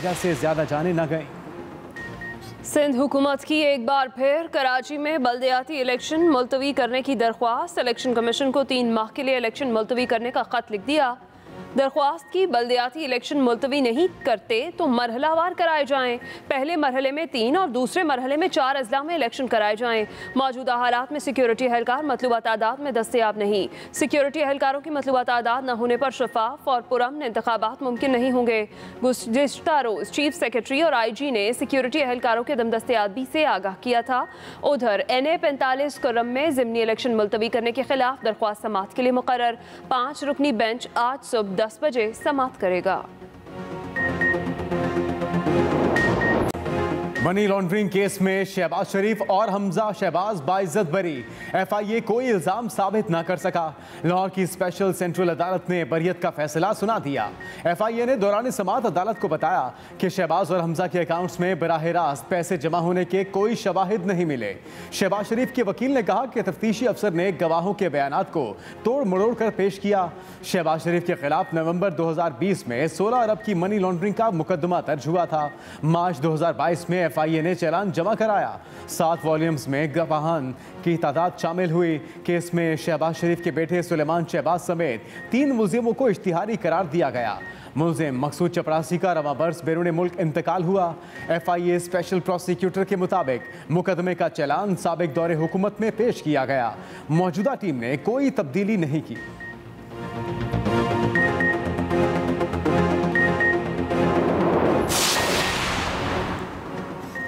वजह से ज्यादा जाने न गई। सिंध हुकूमत की एक बार फिर कराची में बल्दियाती इलेक्शन मुलतवी करने की दरख्वास्त। इलेक्शन कमीशन को 3 माह के लिए इलेक्शन मुलतवी करने का खत लिख दिया। दरख्वास्त की बल्दियाती इलेक्शन मुलतवी नहीं करते तो मरहलावार कराए जाएं। पहले मरहले में 3 और दूसरे मरहले में 4 अजला में इलेक्शन कराए जाएं। मौजूदा हालात में सिक्योरिटी एहलकार मतलूबा तादाद में दस्तयाब नहीं। सिक्योरिटी एहलकारों की मतलूबा तादाद न होने पर शफाफ और पुरअमन इंतखाबात मुमकिन नहीं होंगे। गुज़िश्ता रोज़ चीफ सेक्रेटरी और IG ने सिक्योरिटी एहलकारों के दम दस्तयाबी से आगाह किया था। उधर NA 45 कुर्रम में ज़िमनी इलेक्शन मुलतवी करने के खिलाफ दरख्वास्त समाअत के लिए मुकर्रर। 5 रुकनी बेंच आज सुबह 10 बजे समाअत करेगा। मनी लॉन्ड्रिंग केस में शहबाज शरीफ और हमजा शहबाज बाइज्जत बरी। FIA कोई इल्जाम साबित न कर सका। लाहौर की स्पेशल सेंट्रल अदालत ने बरियत का फैसला सुना दिया। FIA ने दौरान समाअत अदालत को बताया कि शहबाज और हमजा के अकाउंट्स में बराह रास्त पैसे जमा होने के कोई शवाहिद नहीं मिले। शहबाज शरीफ के वकील ने कहा कि तफ्तीशी अफसर ने गवाहों के बयानात को तोड़ मरोड़ कर पेश किया। शहबाज शरीफ के खिलाफ नवंबर 2020 में 16 अरब की मनी लॉन्ड्रिंग का मुकदमा दर्ज हुआ था। मार्च 2022 में FIA ने चालान जमा कराया। 7 वॉल्यूम्स में गवाहान की तादाद शामिल हुई। केस में शहबाज शरीफ के बेटे सुलेमान शहबाज समेत 3 मुलजिमों को इश्तिहारी करार दिया गया। मुलजिम मकसूद चपरासी का रवा बरस बैरून मुल्क इंतकाल हुआ। FIA स्पेशल प्रोसिक्यूटर के मुताबिक मुकदमे का चालान साबिक दौरे हुकूमत में पेश किया गया। मौजूदा टीम ने कोई तब्दीली नहीं की।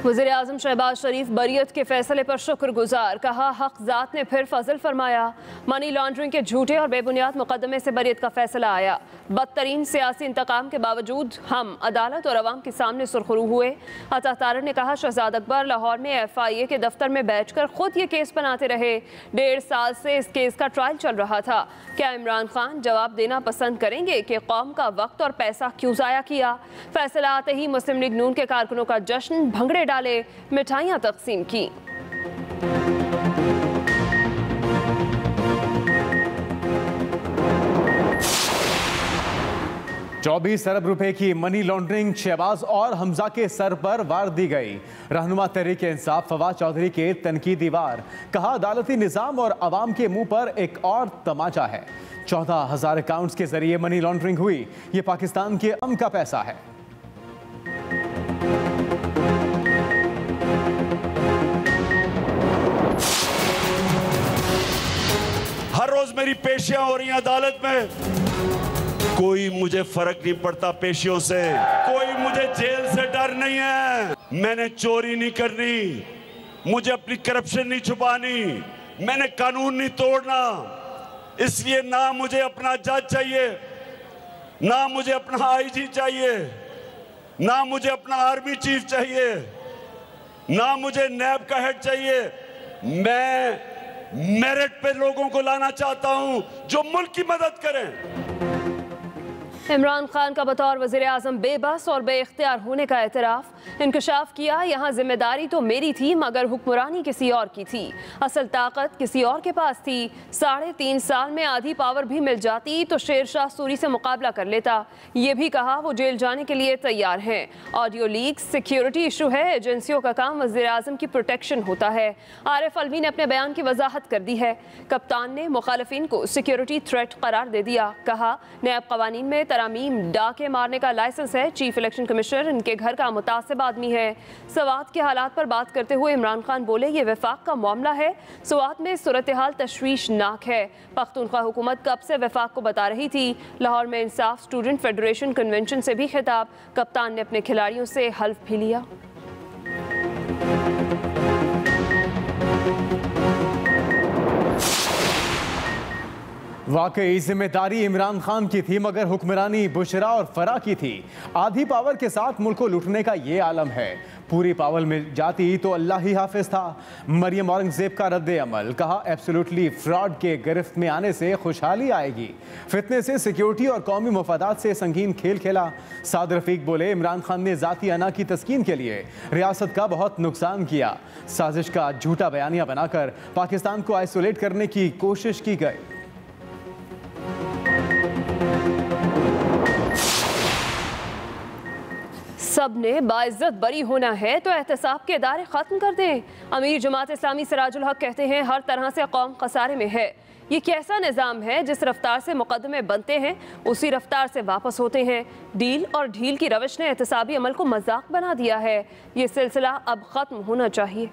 वज़ीर-ए-आज़म शहबाज शरीफ बरियत के फैसले पर शुक्रगुजार। कहा हक ज़ात ने फिर फजल फरमाया। मनी लॉन्ड्रिंग के झूठे और बेबुनियाद मुकदमे से बरियत का फैसला आया। बदतरीन सियासी इंतकाम के बावजूद हम अदालत और अवाम के सामने सुरखरू हुए। अता तारर ने कहा शहजाद अकबर लाहौर में FIA के दफ्तर में बैठकर खुद ये केस बनाते रहे। 1.5 साल से इस केस का ट्रायल चल रहा था। क्या इमरान खान जवाब देना पसंद करेंगे कि कौम का वक्त और पैसा क्यों ज़ाया किया? फैसला आते ही मुस्लिम लीग नून के कारकुनों का जश्न, भंगड़े डाले, मिठाइयां तकसीम की। ₹24 अरब की मनी लॉन्ड्रिंग शहबाज और हमजा के सर पर वार दी गई। रहनुमा तहरीक इंसाफ फवाद चौधरी के तनकीदी वार। कहा अदालती निज़ाम और अवाम के मुंह पर एक और तमाचा है। 14,000 अकाउंट्स के जरिए मनी लॉन्ड्रिंग हुई। ये पाकिस्तान के अम का पैसा है। हर रोज मेरी पेशियां हो रही हैं अदालत में। कोई मुझे फर्क नहीं पड़ता पेशियों से। कोई मुझे जेल से डर नहीं है। मैंने चोरी नहीं करनी, मुझे अपनी करप्शन नहीं छुपानी, मैंने कानून नहीं तोड़ना। इसलिए ना मुझे अपना जज चाहिए, ना मुझे अपना IG चाहिए, ना मुझे अपना आर्मी चीफ चाहिए, ना मुझे नैब का हेड चाहिए। मैं मेरिट पे लोगों को लाना चाहता हूं जो मुल्क की मदद करें। इमरान खान का बतौर वज़ीर-ए-आज़म बेबस और बेइख्तियार होने का एतराफ़। इंकशाफ किया यहाँ जिम्मेदारी तो मेरी थी मगर हुक्मरानी किसी और की थी। असल ताकत किसी और के पास थी। 3.5 साल में आधी पावर भी मिल जाती तो शेर शाह सूरी से मुकाबला कर लेता। ये भी कहा वो जेल जाने के लिए तैयार हैं। ऑडियो लीक सिक्योरिटी इशू है। एजेंसियों का काम वज़ीर-ए-आज़म की प्रोटेक्शन होता है। आरिफ अलवी ने अपने बयान की वजाहत कर दी है। कप्तान ने मुखालिफिन को सिक्योरिटी थ्रेट करार दे दिया। कहा नैब कवानीन में तरामीम डाके मारने का लाइसेंस है। चीफ इलेक्शन कमिश्नर इनके घर का मुतासिब आदमी है। सवात के हालात पर बात करते हुए इमरान खान बोले ये वफाक का मामला है। सवात में सूरत हाल तशवीशनाक है। पख्तूनख्वा हुकूमत कब से वफाक को बता रही थी। लाहौर में इंसाफ स्टूडेंट फेडरेशन कन्वेंशन से भी खिताब। कप्तान ने अपने खिलाड़ियों से हल्फ भी लिया। वाकई जिम्मेदारी इमरान खान की थी मगर हुक्मरानी बुशरा और फरा की थी। आधी पावर के साथ मुल्क को लूटने का ये आलम है। पूरी पावर मिल जाती तो अल्लाह ही हाफिज था। मरियम औरंगजेब का रद्द अमल। कहा एब्सोल्युटली फ्रॉड के गिरफ्त में आने से खुशहाली आएगी। फितने से सिक्योरिटी और कौमी मफादात से संगीन खेल खेला। साद रफीक बोले इमरान खान ने जाती अना की तस्कीन के लिए रियासत का बहुत नुकसान किया। साजिश का झूठा बयानिया बनाकर पाकिस्तान को आइसोलेट करने की कोशिश की गई। सब ने बाइज्जत बरी होना है तो एहतसाब के इदारे ख़त्म कर दें। अमीर जमात इस्लामी सिराजुल हक कहते हैं हर तरह से कौम खसारे में है। ये कैसा निज़ाम है जिस रफ्तार से मुकदमे बनते हैं उसी रफ्तार से वापस होते हैं। डील और ढील की रविश ने एहतसाबी अमल को मजाक बना दिया है। ये सिलसिला अब ख़त्म होना चाहिए।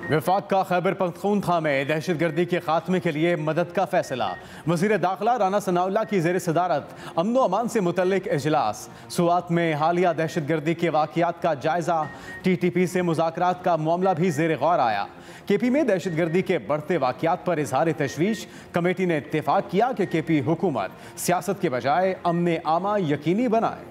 वफाक का खैबर पख्तूनख्वा में दहशतगर्दी के खात्मे के लिए मदद का फैसला। वज़ीर दाखिला राना सनाउल्लाह की ज़ेर सदारत अमन व अमान से मुतल्लिक इजलास। सुवात में हालिया दहशतगर्दी के वाक़ियात का जायज़ा। TTP से मुज़ाकरात का मामला भी ज़ेर गौर आया। KP में दहशतगर्दी के बढ़ते वाक़ियात पर इजहार तशवीश। कमेटी ने इत्तेफाक किया कि KP हुकूमत सियासत के बजाय अमन आमा यकीनी बनाए।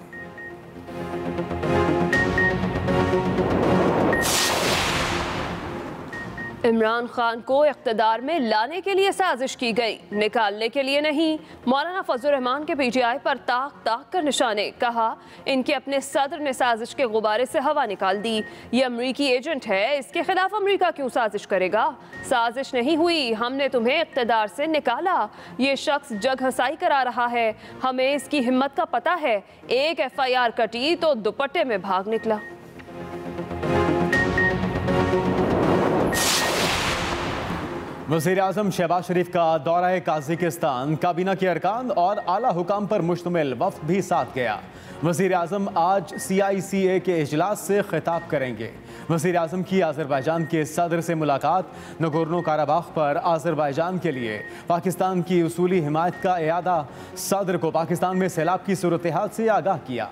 इमरान खान को इक़्तिदार में लाने के लिए साजिश की गई, निकालने के लिए नहीं। मौलाना फजलुर रहमान के PTI पर ताक ताक कर निशाने। कहा इनके अपने सदर ने साजिश के गुब्बारे से हवा निकाल दी। ये अमरीकी एजेंट है, इसके खिलाफ अमरीका क्यों साजिश करेगा? साजिश नहीं हुई, हमने तुम्हें इक़्तिदार से निकाला। ये शख्स जग हसाई करा रहा है, हमें इसकी हिम्मत का पता है। एक FIR कटी तो दुपट्टे में भाग निकला। वज़ीर आज़म शहबाज शरीफ का दौरा काज़ाकिस्तान। काबीना के अरकान और आला हुकाम पर मुश्तमिल वफ़द भी साथ गया। वज़ीर आज़म आज CICA के इजलास से खिताब करेंगे। वज़ीर आज़म की आज़रबाईजान के सदर से मुलाकात। नगोर्नो काराबाख पर आज़रबाईजान के लिए पाकिस्तान की उसूली हिमायत का इयादा। सदर को पाकिस्तान में सैलाब की सूरत हाल से आगाह किया।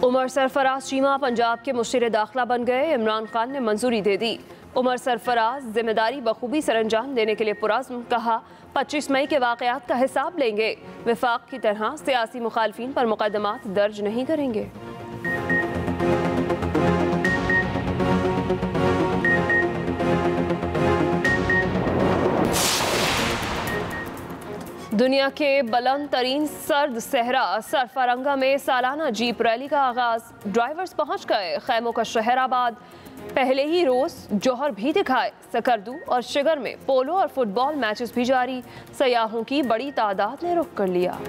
उमर सरफराज चीमा पंजाब के मुशीर दाखिला बन गए। इमरान खान ने मंजूरी दे दी। उमर सरफराज जिम्मेदारी बखूबी सरअंजाम देने के लिए पुरज़्म। कहा 25 मई के वाक़यात का हिसाब लेंगे। वफाक की तरह सियासी मुखालफिन पर मुकदमात दर्ज नहीं करेंगे। दुनिया के बुलंद तरीन सर्द सहरा सरफरंगा में सालाना जीप रैली का आगाज। ड्राइवर्स पहुंच गए खैमों का शहर आबाद। पहले ही रोज जौहर भी दिखाए। सकरदू और शिगर में पोलो और फुटबॉल मैचेस भी जारी। सयाहों की बड़ी तादाद ने रुख कर लिया।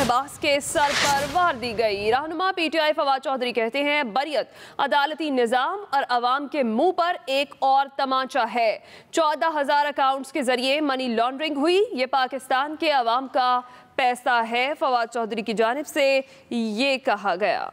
बास के सर पर वार दी गई। रहनुमा PTI फवाद चौधरी कहते हैं बरियत अदालती निज़ाम और अवाम के मुंह पर एक और तमाचा है। 14,000 अकाउंट्स के जरिए मनी लॉन्ड्रिंग हुई। ये पाकिस्तान के अवाम का पैसा है। फवाद चौधरी की जानिब से ये कहा गया।